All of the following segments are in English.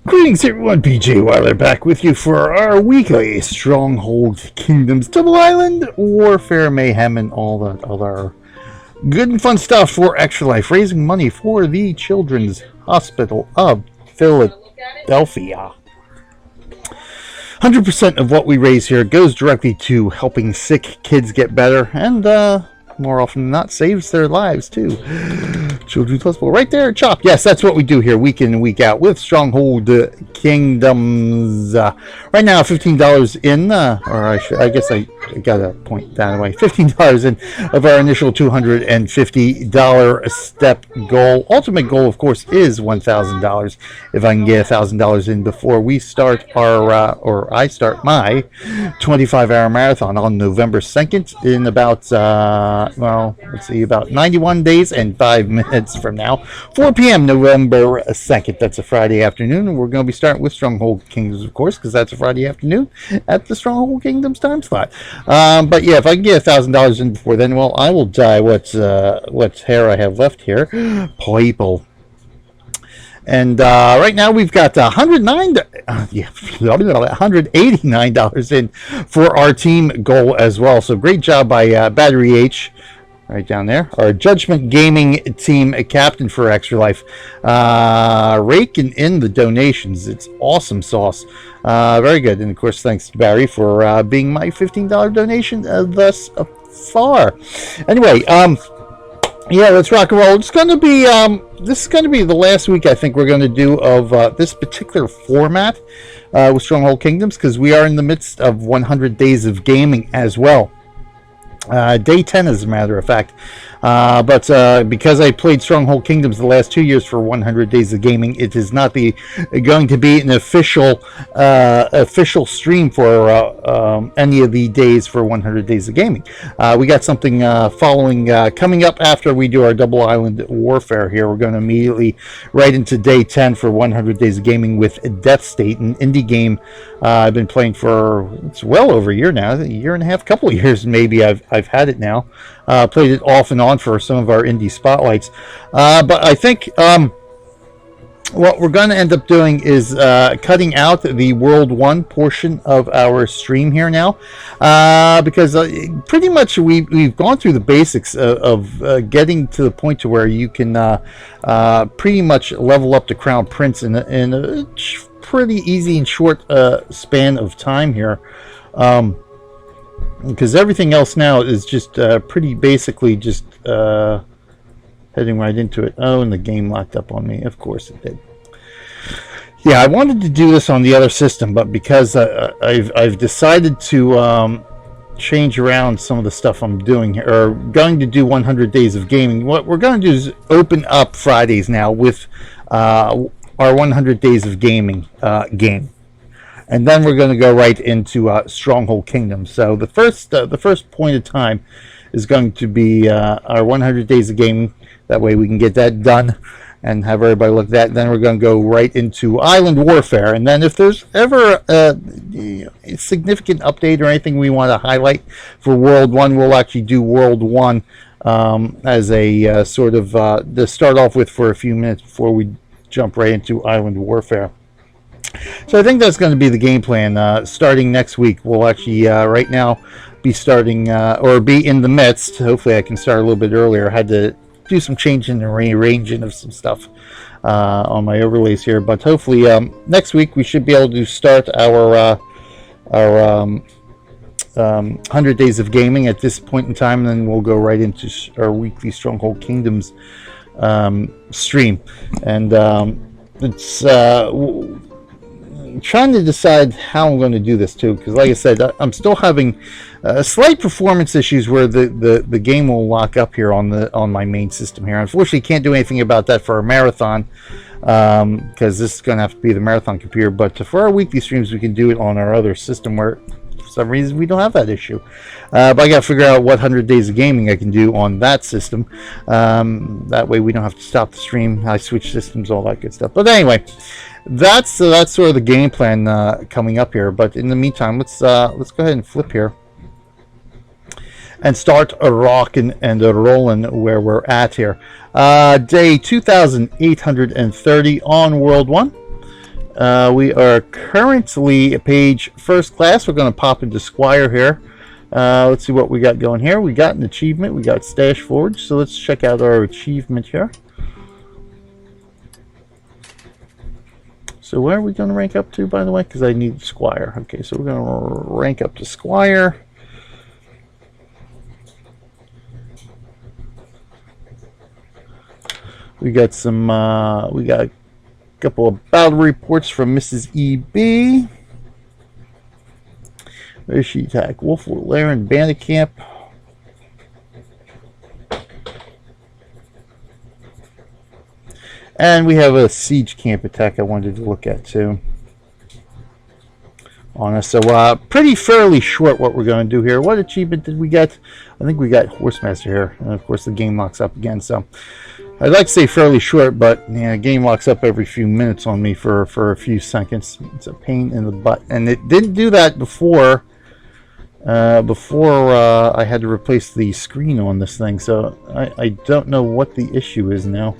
Greetings everyone, PJ Weiler back with you for our weekly Stronghold Kingdoms Double Island Warfare Mayhem and all that other good and fun stuff for Extra Life, raising money for the Children's Hospital of Philadelphia. 100% of what we raise here goes directly to helping sick kids get better and more often than not saves their lives too. Children's Hospital right there, Chop. Yes, that's what we do here week in and week out with Stronghold Kingdoms. Right now, $15 in, I guess I got to point that way. $15 in of our initial $250 step goal. Ultimate goal, of course, is $1,000. If I can get $1,000 in before we start our, or I start my 25-hour marathon on November 2nd in about, well, let's see, about 91 days and 5 minutes from now, 4 p.m. November 2nd. That's a Friday afternoon, and we're going to be starting with Stronghold Kingdoms, of course, because that's a Friday afternoon at the Stronghold Kingdoms time slot. But yeah, if I can get $1,000 in before then, well, I will die what hair I have left here. People. And right now we've got $189 in for our team goal as well. So great job by Battery H. Right down there. Our Judgment Gaming team captain for Extra Life. Raking in the donations. It's awesome sauce. Very good. And of course, thanks to Barry for being my $15 donation thus far. Anyway, yeah, let's rock and roll. It's going to be, this is going to be the last week I think we're going to do of this particular format with Stronghold Kingdoms, because we are in the midst of 100 days of gaming as well. Day 10 as a matter of fact, but because I played Stronghold Kingdoms the last 2 years for 100 days of gaming, it is not going to be an official stream for any of the days for 100 days of gaming. We got something coming up after we do our Double Island Warfare here. We're going to immediately right into day 10 for 100 days of gaming with Death State, an indie game I've been playing for, it's well over a year now, a year and a half, couple of years maybe I've had it now. Played it off and on for some of our indie spotlights. But I think what we're going to end up doing is cutting out the World 1 portion of our stream here now. Because pretty much we've gone through the basics of getting to the point to where you can pretty much level up the Crown Prince in a pretty easy and short span of time here. Because everything else now is just pretty basically just heading right into it. Oh, and the game locked up on me. Of course it did. Yeah, I wanted to do this on the other system, but because I've decided to change around some of the stuff I'm doing here, or going to do 100 days of gaming. What we're going to do is open up Fridays now with our 100 days of gaming game. And then we're going to go right into Stronghold Kingdom. So the first point of time is going to be our 100 days of gaming. That way we can get that done and have everybody look at that. Then we're going to go right into Island Warfare. And then if there's ever a significant update or anything we want to highlight for World 1, we'll actually do World 1 as a sort of to start off with for a few minutes before we jump right into Island Warfare. So I think that's going to be the game plan. Starting next week, we'll actually right now be starting or be in the midst. Hopefully I can start a little bit earlier. I had to do some changing and rearranging of some stuff on my overlays here, but hopefully next week we should be able to start our 100 days of gaming at this point in time, and then we'll go right into our weekly Stronghold Kingdoms stream. And it's trying to decide how I'm going to do this too, because like I said, I'm still having slight performance issues where the game will lock up here on my main system here. Unfortunately, can't do anything about that for a marathon, because this is going to have to be the marathon computer. But for our weekly streams, we can do it on our other system where for some reason we don't have that issue. But I got to figure out what 100 days of gaming I can do on that system. That way we don't have to stop the stream. I switch systems, all that good stuff. But anyway, that's sort of the game plan coming up here. But in the meantime, let's go ahead and flip here and start a rocking and a rolling where we're at here. Day 2830 on World 1. We are currently page first class. We're going to pop into Squire here. Let's see what we got going here. We got an achievement. We got Stash Forge. So let's check out our achievement here. So where are we going to rank up to, by the way? Because I need Squire. Okay, so we're going to rank up to Squire. We got some, we got a couple of battle reports from Mrs. E.B. Where's she attack? Wolf, lair, and bandit camp. And we have a siege camp attack I wanted to look at too. On us. So pretty fairly short what we're going to do here. What achievement did we get? I think we got Horsemaster here. And of course the game locks up again. So I'd like to say fairly short, but yeah, game locks up every few minutes on me for a few seconds. It's a pain in the butt. And it didn't do that before I had to replace the screen on this thing. So I don't know what the issue is now.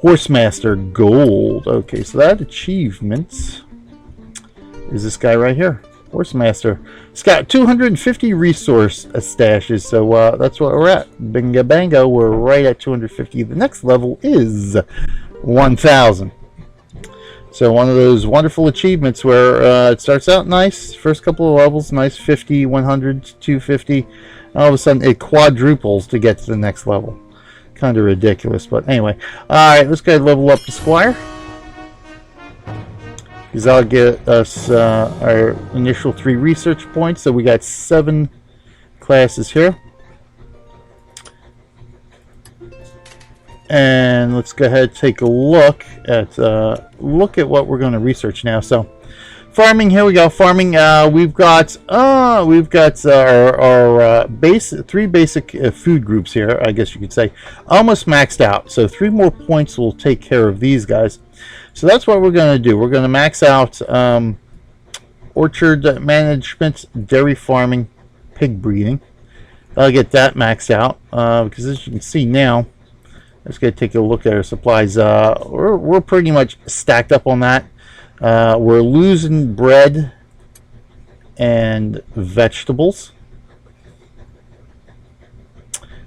Horsemaster Gold. Okay, so that achievement is this guy right here. Horsemaster. It's got 250 resource stashes, so that's what we're at. Bingo bango, we're right at 250. The next level is 1000. So one of those wonderful achievements where it starts out nice, first couple of levels, nice 50, 100, 250, and all of a sudden it quadruples to get to the next level. Kind of ridiculous, but anyway. Alright, let's go ahead and level up the Squire. Because that'll get us our initial 3 research points. So we got 7 classes here. And let's go ahead and take a look at what we're going to research now. So farming, here we go. Farming, we've got our 3 basic food groups here, I guess you could say, almost maxed out. So 3 more points will take care of these guys. So that's what we're going to do. We're going to max out orchard management, dairy farming, pig breeding. I'll get that maxed out because as you can see now, let's go take a look at our supplies. We're pretty much stacked up on that. We're losing bread and vegetables.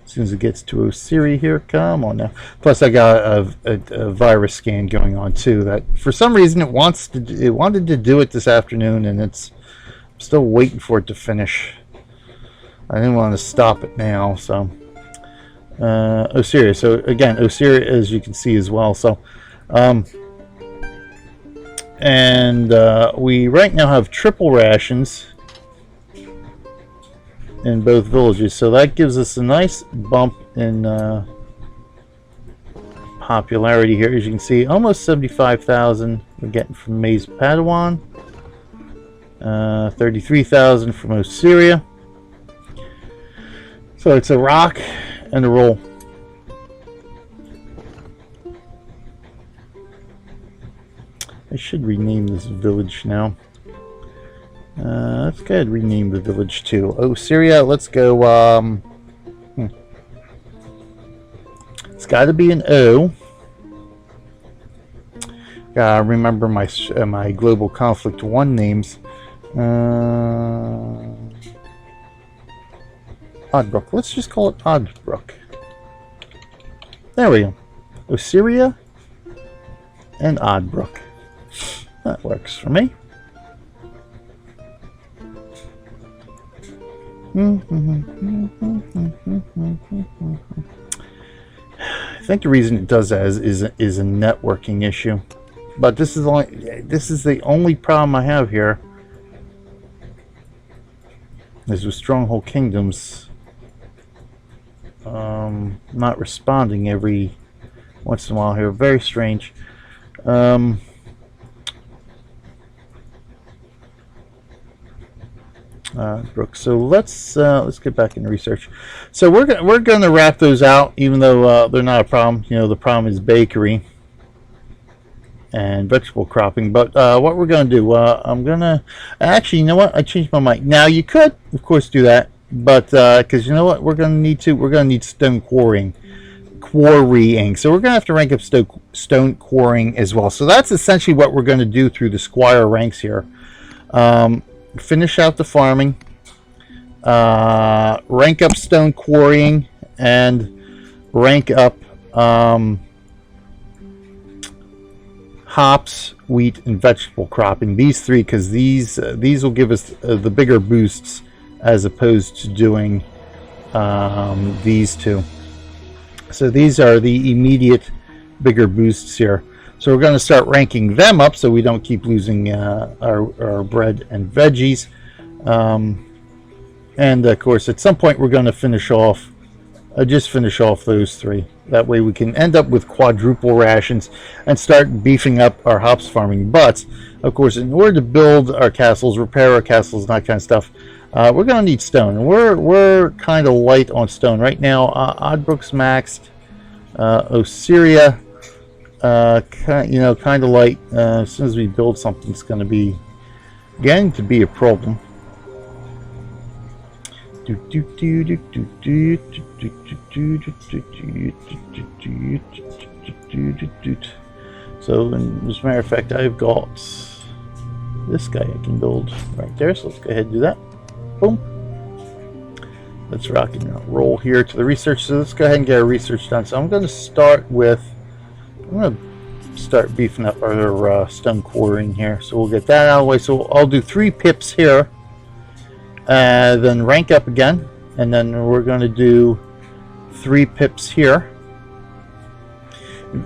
As soon as it gets to Osiri here, come on now. Plus I got a virus scan going on too that for some reason it wanted to do it this afternoon, and I'm still waiting for it to finish. I didn't want to stop it now, so Osiri. So again, Osiri, as you can see as well. So we right now have triple rations in both villages, so that gives us a nice bump in popularity here. As you can see, almost 75,000 we're getting from Maze Padawan, 33,000 from Osiria. So it's a rock and a roll. I should rename this village now. Let's go ahead and rename the village to Osiria. Let's go. It's got to be an O. Gotta remember my global conflict 1 names. Odbrook. Let's just call it Odbrook. There we go. Osiria and Odbrook. That works for me. I think the reason it does that is a networking issue. But this is the only problem I have here. Is with Stronghold Kingdoms not responding every once in a while here. Very strange. Brooke. So let's get back into research. So we're gonna wrap those out, even though they're not a problem. You know, the problem is bakery and vegetable cropping. But what we're gonna do, I'm gonna actually, you know what? I changed my mind. Now you could, of course, do that, but because you know what, we're gonna need stone quarrying. So we're gonna have to rank up stone quarrying as well. So that's essentially what we're gonna do through the Squire ranks here. Finish out the farming, rank up stone quarrying, and rank up hops, wheat, and vegetable cropping. These three, because these will give us the bigger boosts as opposed to doing these two. So these are the immediate bigger boosts here. So we're going to start ranking them up so we don't keep losing our bread and veggies. And of course, at some point we're going to finish off those three. That way we can end up with quadruple rations and start beefing up our hops farming. But of course, in order to build our castles, repair our castles, and that kind of stuff, we're going to need stone. And we're kind of light on stone right now. Odbrook's maxed. Ossyria, kind of light. As soon as we build something, it's going to be getting to be a problem. So, as a matter of fact, I've got this guy I can build right there. So let's go ahead and do that. Boom. Let's rock and roll here to the research. So let's go ahead and get our research done. So I'm going to start beefing up our stone quarrying here. So we'll get that out of the way. So I'll do 3 pips here, then rank up again, and then we're going to do 3 pips here.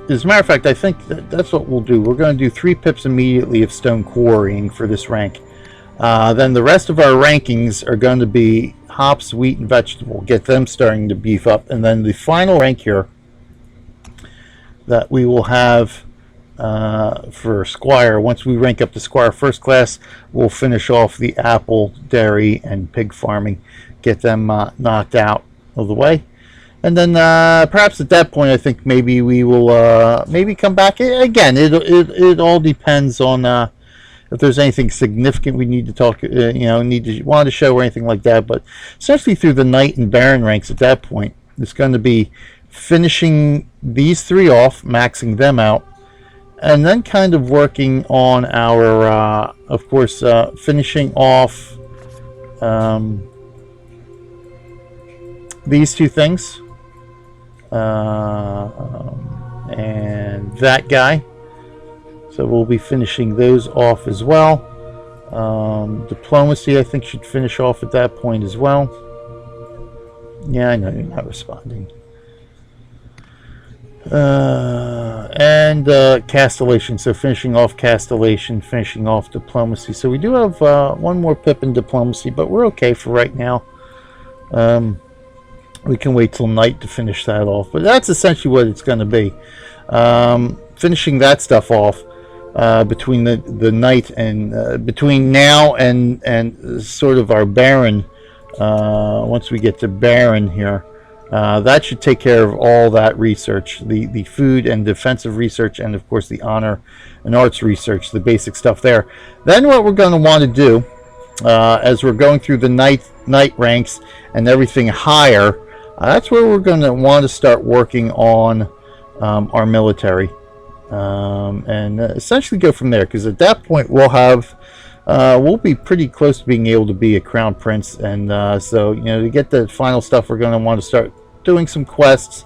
As a matter of fact, I think that's what we'll do. We're going to do 3 pips immediately of stone quarrying for this rank. Then the rest of our rankings are going to be hops, wheat, and vegetable. Get them starting to beef up. And then the final rank here that we will have for Squire, once we rank up the Squire first class, we'll finish off the apple, dairy, and pig farming. Get them knocked out of the way. And then perhaps at that point, I think maybe we will maybe come back. Again, it all depends on if there's anything significant we need to talk, want to show or anything like that. But essentially through the Knight and Baron ranks at that point, it's going to be finishing these 3 off, maxing them out, and then kind of working on our, of course, finishing off these 2 things. And that guy. So we'll be finishing those off as well. Diplomacy, I think, should finish off at that point as well. Yeah, I know you're not responding. And Castellation. So finishing off Castellation, finishing off Diplomacy. So we do have 1 more pip in Diplomacy, but we're okay for right now. We can wait till night to finish that off. But that's essentially what it's going to be. Finishing that stuff off. Between the night and between now and sort of our Baron, once we get to Baron here, that should take care of all that research, the food and defensive research, and of course the honor and arts research, the basic stuff there. Then what we're going to want to do, as we're going through the night ranks and everything higher, that's where we're going to want to start working on our military. And essentially go from there, because at that point we'll be pretty close to being able to be a crown prince, and so to get the final stuff, we're going to want to start doing some quests,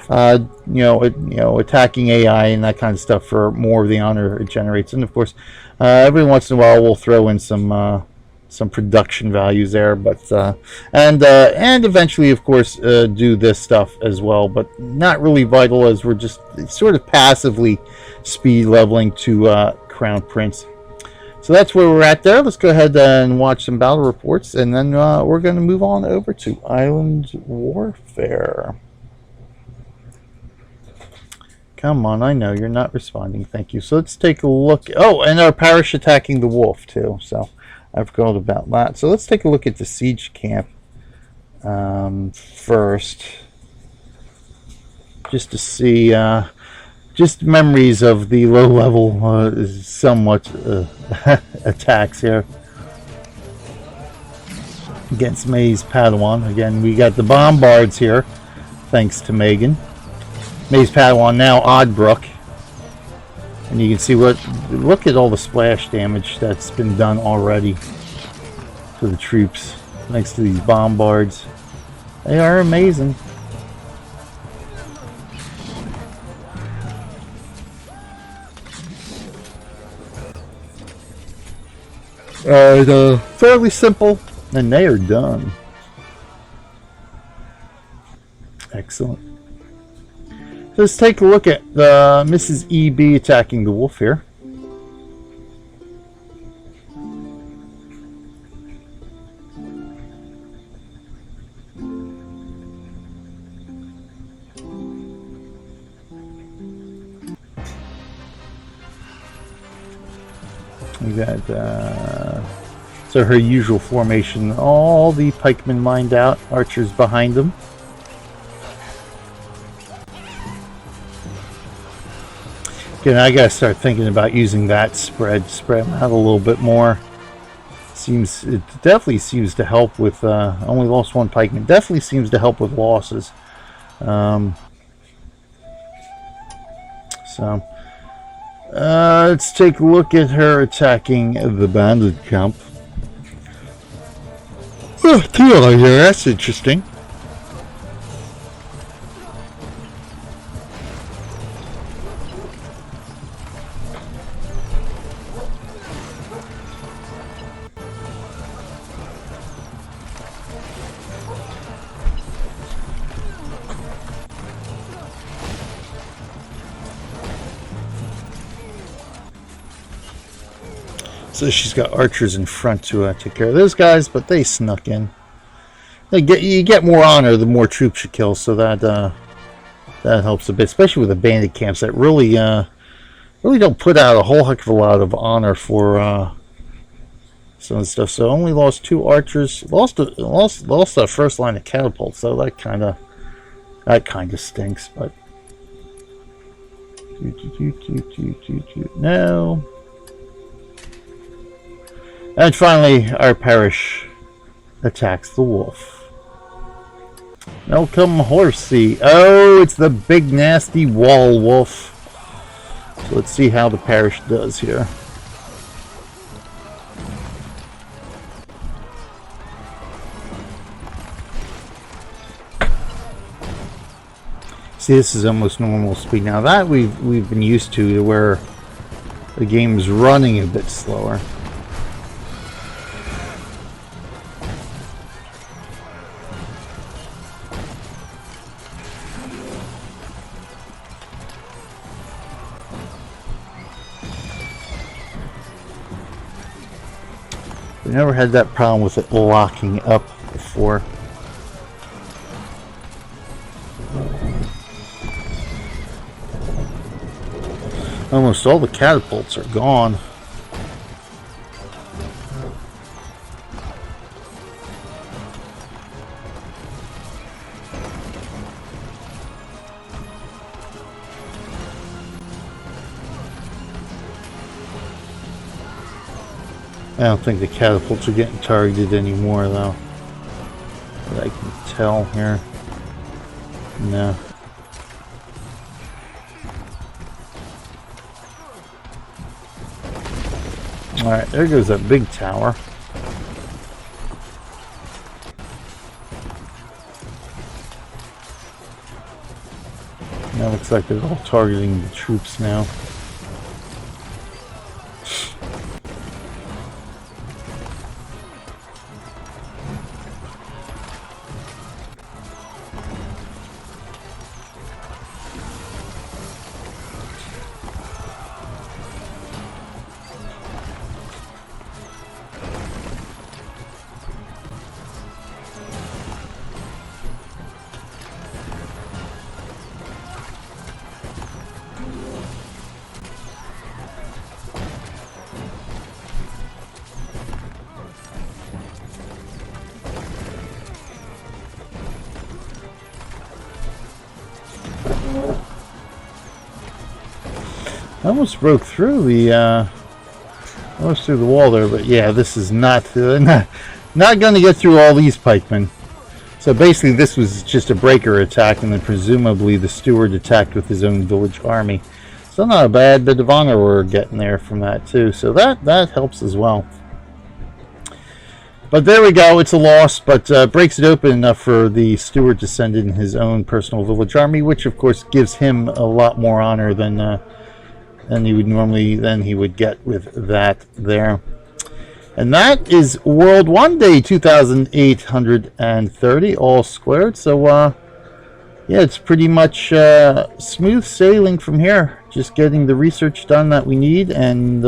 attacking AI and that kind of stuff for more of the honor it generates. And of course, every once in a while we'll throw in some some production values there, but and eventually, of course, do this stuff as well, but not really vital, as we're just sort of passively speed leveling to Crown Prince. So that's where we're at there. Let's go ahead and watch some battle reports, and then we're going to move on over to Island Warfare. Come on, I know you're not responding. Thank you. So let's take a look. Oh, and our parish attacking the wolf too. So I forgot about that. So let's take a look at the siege camp first, just to see just memories of the low-level, somewhat attacks here against May's Padawan. Again, we got the bombards here, thanks to Megan. May's Padawan, now Odbrook. And you can see look at all the splash damage that's been done already to the troops next to these bombards. They are amazing. Fairly simple, and they are done. Excellent. So let's take a look at Mrs. EB attacking the wolf here. We got so her usual formation, all the pikemen lined out, archers behind them. Again, I gotta start thinking about using that spread them out a little bit more. It definitely seems to help with only lost one pikeman. Definitely seems to help with losses. Let's take a look at her attacking the bandit camp. Oh, here, that's interesting. So she's got archers in front to take care of those guys, but they snuck in. You get more honor the more troops you kill, so that helps a bit, especially with the bandit camps that really don't put out a whole heck of a lot of honor for some of the stuff. So only lost 2 archers, lost that first line of catapults, so that kind of stinks. But no. And finally, our parish attacks the wolf. Now come horsey. Oh, it's the big nasty wall wolf. So let's see how the parish does here. See, this is almost normal speed now. That we've been used to where the game is running a bit slower. We never had that problem with it locking up before. Almost all the catapults are gone. I don't think the catapults are getting targeted anymore, though. But I can tell here. No. Alright, there goes that big tower. Now it looks like they're all targeting the troops now. I almost broke through the almost through the wall there, but yeah, this is not going to get through all these pikemen. So basically, this was just a breaker attack, and then presumably the steward attacked with his own village army. So not a bad bit of honor we're getting there from that too. So that helps as well. But there we go. It's a loss, but breaks it open enough for the steward to send in his own personal village army, which of course gives him a lot more honor than he would get with that there. And that is World 1 Day 2830, all squared. So yeah, it's pretty much smooth sailing from here. Just getting the research done that we need, and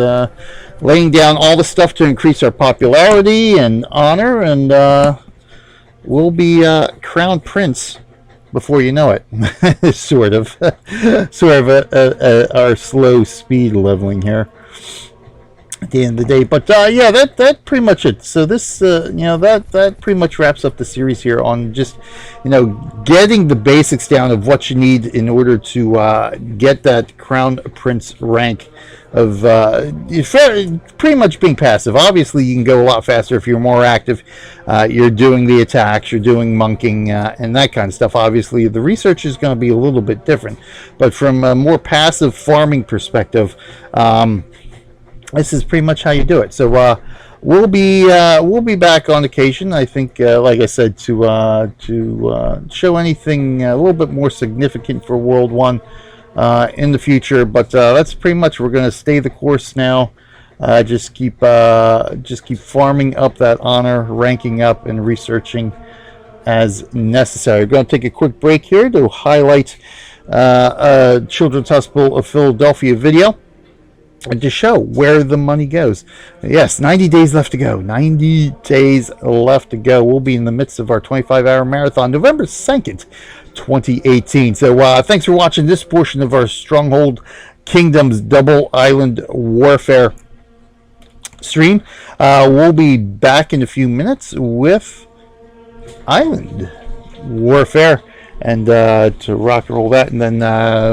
laying down all the stuff to increase our popularity and honor, and we'll be crown prince before you know it. sort of our slow speed leveling here at the end of the day. But yeah, that pretty much it. So this that pretty much wraps up the series here on just getting the basics down of what you need in order to get that crown prince rank of pretty much being passive. Obviously you can go a lot faster if you're more active. You're doing the attacks, you're doing monking, and that kind of stuff. Obviously the research is going to be a little bit different, but from a more passive farming perspective, this is pretty much how you do it. So we'll be back on occasion. I think, like I said, to show anything a little bit more significant for World 1 in the future. But that's pretty much, we're going to stay the course now. Just keep farming up that honor, ranking up, and researching as necessary. We're going to take a quick break here to highlight Children's Hospital of Philadelphia video, and to show where the money goes. Yes, 90 days left to go. 90 days left to go. We'll be in the midst of our 25-hour marathon, November 2nd, 2018. So thanks for watching this portion of our Stronghold Kingdoms Double Island Warfare stream. We'll be back in a few minutes with Island Warfare, and to rock and roll that. And then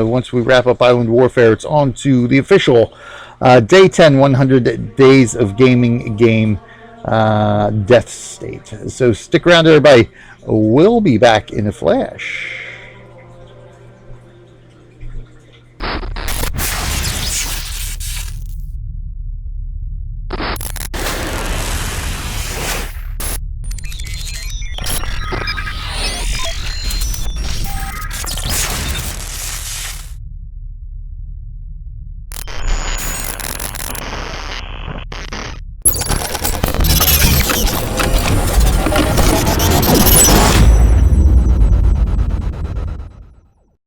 once we wrap up Island Warfare, it's on to the official Day 10 100 Days of Gaming game death state. So stick around, everybody. We'll be back in a flash.